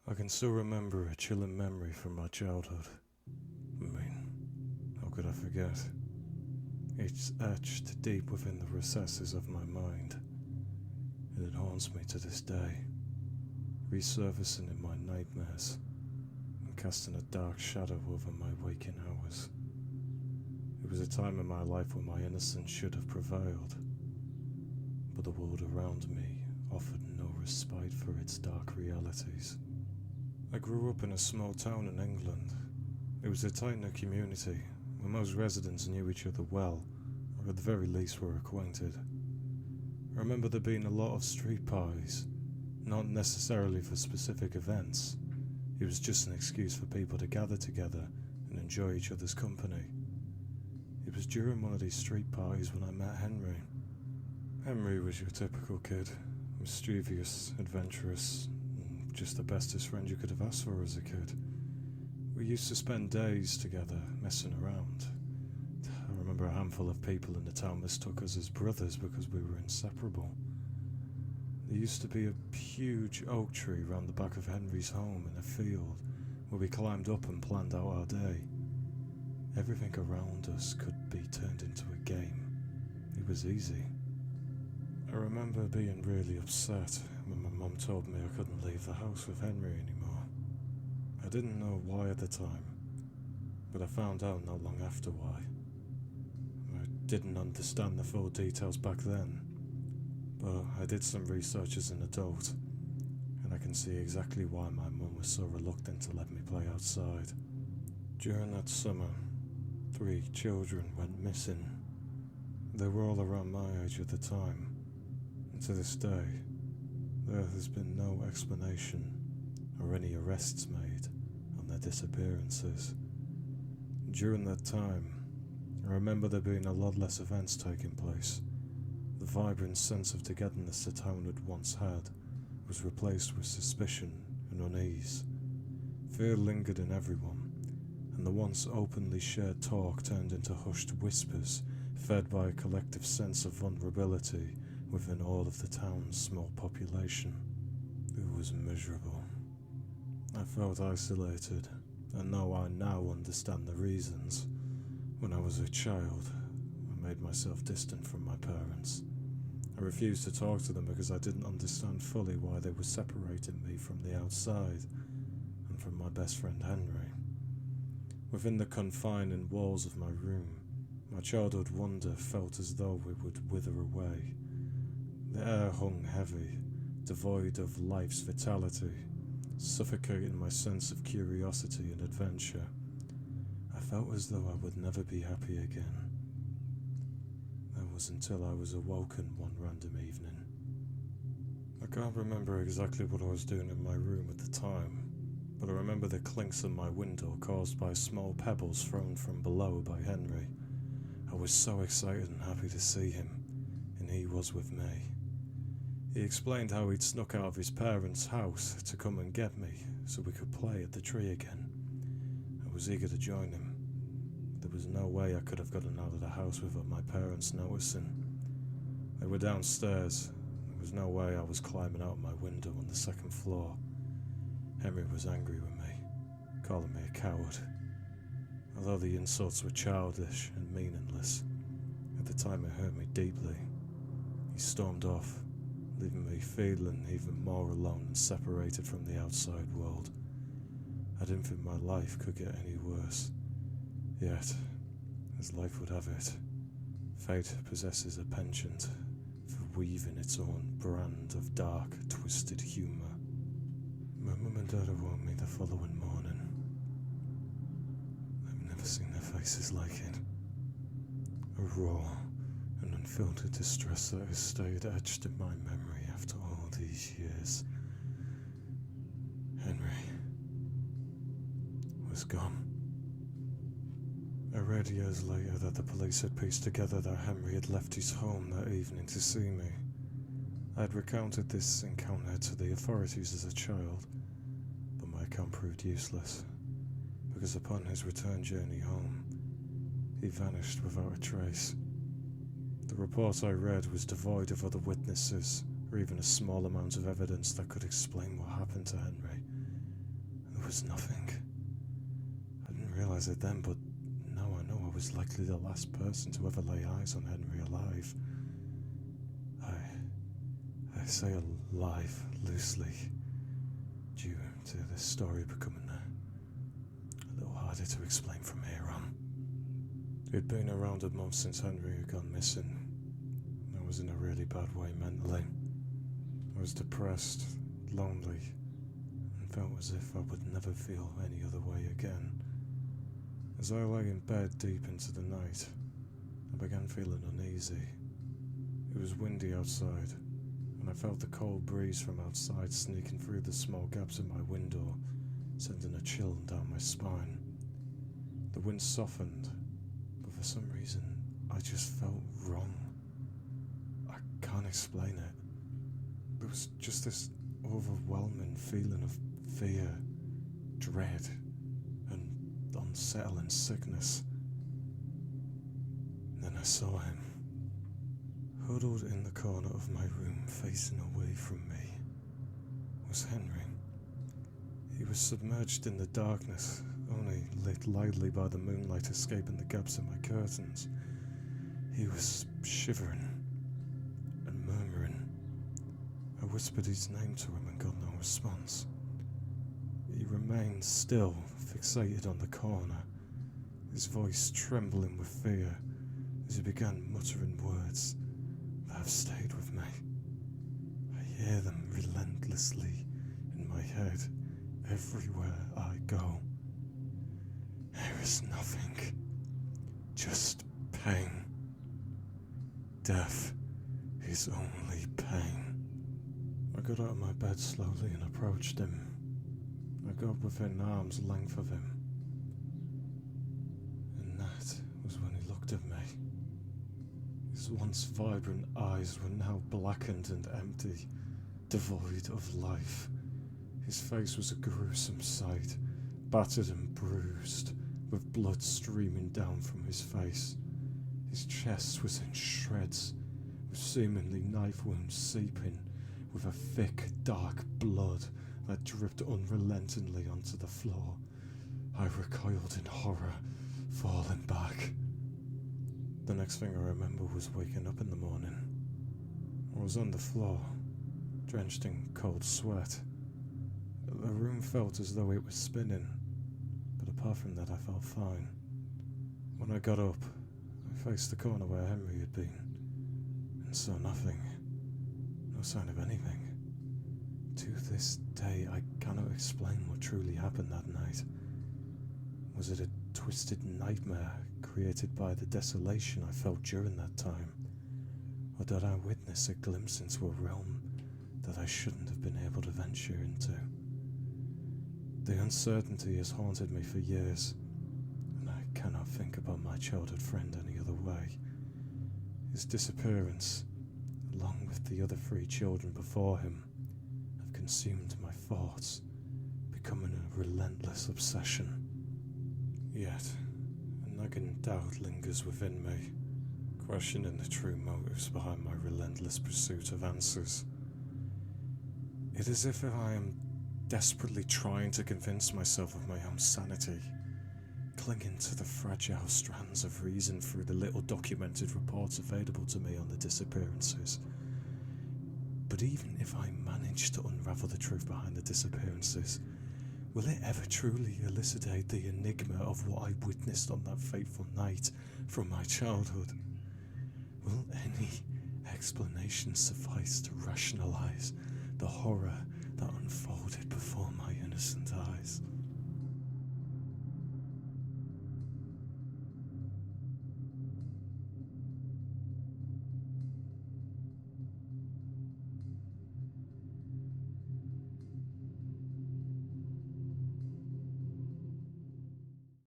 I can still remember a chilling memory from my childhood. How could I forget? It's etched deep within the recesses of my mind, and it haunts me to this day, resurfacing in my nightmares and casting a dark shadow over my waking hours. It was a time in my life when my innocence should have prevailed, but the world around me offered no respite for its dark realities. I grew up in a small town in England. It was a tight-knit community where most residents knew each other well, or at the very least were acquainted. I remember there being a lot of street parties, not necessarily for specific events. It was just an excuse for people to gather together and enjoy each other's company. It was during one of these street parties when I met Henry. Henry was your typical kid, mischievous, adventurous, and just the bestest friend you could have asked for as a kid. We used to spend days together, messing around. I remember a handful of people in the town mistook us as brothers because we were inseparable. There used to be a huge oak tree round the back of Henry's home in a field where we climbed up and planned out our day. Everything around us could be turned into a game. It was easy. I remember being really upset when my mum told me I couldn't leave the house with Henry anymore. I didn't know why at the time, but I found out not long after why. I didn't understand the full details back then, but I did some research as an adult, and I can see exactly why my mum was so reluctant to let me play outside. During that summer, 3 children went missing. They were all around my age at the time, and to this day, there has been no explanation or any arrests made on their disappearances. During that time, I remember there being a lot less events taking place. The vibrant sense of togetherness the town had once had was replaced with suspicion and unease. Fear lingered in everyone, and the once openly shared talk turned into hushed whispers, fed by a collective sense of vulnerability within all of the town's small population. It was miserable. I felt isolated, and though I now understand the reasons, when I was a child, I made myself distant from my parents. I refused to talk to them because I didn't understand fully why they were separating me from the outside and from my best friend Henry. Within the confining walls of my room, my childhood wonder felt as though it would wither away. The air hung heavy, devoid of life's vitality, suffocating my sense of curiosity and adventure. I felt as though I would never be happy again. That was until I was awoken one random evening. I can't remember exactly what I was doing in my room at the time, but I remember the clinks on my window caused by small pebbles thrown from below by Henry. I was so excited and happy to see him, and he was with me. He explained how he'd snuck out of his parents' house to come and get me so we could play at the tree again. I was eager to join him. There was no way I could have gotten out of the house without my parents noticing. They were downstairs. There was no way I was climbing out my window on the 2nd floor. Henry was angry with me, calling me a coward. Although the insults were childish and meaningless, at the time it hurt me deeply. He stormed off, leaving me feeling even more alone and separated from the outside world. I didn't think my life could get any worse. Yet, as life would have it, fate possesses a penchant for weaving its own brand of dark, twisted humour. My mum and dad awoke me the following morning. I've never seen their faces like it. A raw and unfiltered distress that has stayed etched in my memory after all these years. Henry was gone. I read years later that the police had pieced together that Henry had left his home that evening to see me. I had recounted this encounter to the authorities as a child, but my account proved useless, because upon his return journey home, he vanished without a trace. The report I read was devoid of other witnesses, or even a small amount of evidence that could explain what happened to Henry. There was nothing. I didn't realise it then, but now I know I was likely the last person to ever lay eyes on Henry alive. I say alive loosely, due to this story becoming a little harder to explain from here on. It'd been around a month since Henry had gone missing. I was in a really bad way mentally. I was depressed, lonely, and felt as if I would never feel any other way again. As I lay in bed deep into the night, I began feeling uneasy. It was windy outside, and I felt the cold breeze from outside sneaking through the small gaps in my window, sending a chill down my spine. The wind softened, but for some reason I just felt wrong. I can't explain it. There was just this overwhelming feeling of fear, dread, and unsettling sickness. And then I saw him, huddled in the corner of my room, facing away from me, was Henry. He was submerged in the darkness, only lit lightly by the moonlight escaping the gaps in my curtains. He was shivering and murmuring. I whispered his name to him and got no response. He remained still, fixated on the corner, his voice trembling with fear as he began muttering words that have stayed with me. I hear them relentlessly in my head everywhere I go. There is nothing, just pain. Death is only pain. I got out of my bed slowly and approached him. I got within arm's length of him. And that was when he looked at me. His once vibrant eyes were now blackened and empty, devoid of life. His face was a gruesome sight, battered and bruised, with blood streaming down from his face. His chest was in shreds, with seemingly knife wounds seeping, with a thick, dark blood that dripped unrelentingly onto the floor. I recoiled in horror, falling back. The next thing I remember was waking up in the morning. I was on the floor, drenched in cold sweat. The room felt as though it was spinning, but apart from that I felt fine. When I got up, I faced the corner where Henry had been, and saw nothing. No sign of anything. To this day, I cannot explain what truly happened that night. Was it a twisted nightmare created by the desolation I felt during that time? Or did I witness a glimpse into a realm that I shouldn't have been able to venture into? The uncertainty has haunted me for years, and I cannot think about my childhood friend any other way. His disappearance, along with the other 3 children before him, have consumed my thoughts, becoming a relentless obsession. Yet, a nagging doubt lingers within me, questioning the true motives behind my relentless pursuit of answers. It is as if I am desperately trying to convince myself of my own sanity, clinging to the fragile strands of reason through the little documented reports available to me on the disappearances. But even if I manage to unravel the truth behind the disappearances, will it ever truly elucidate the enigma of what I witnessed on that fateful night from my childhood? Will any explanation suffice to rationalize the horror that unfolded before my innocent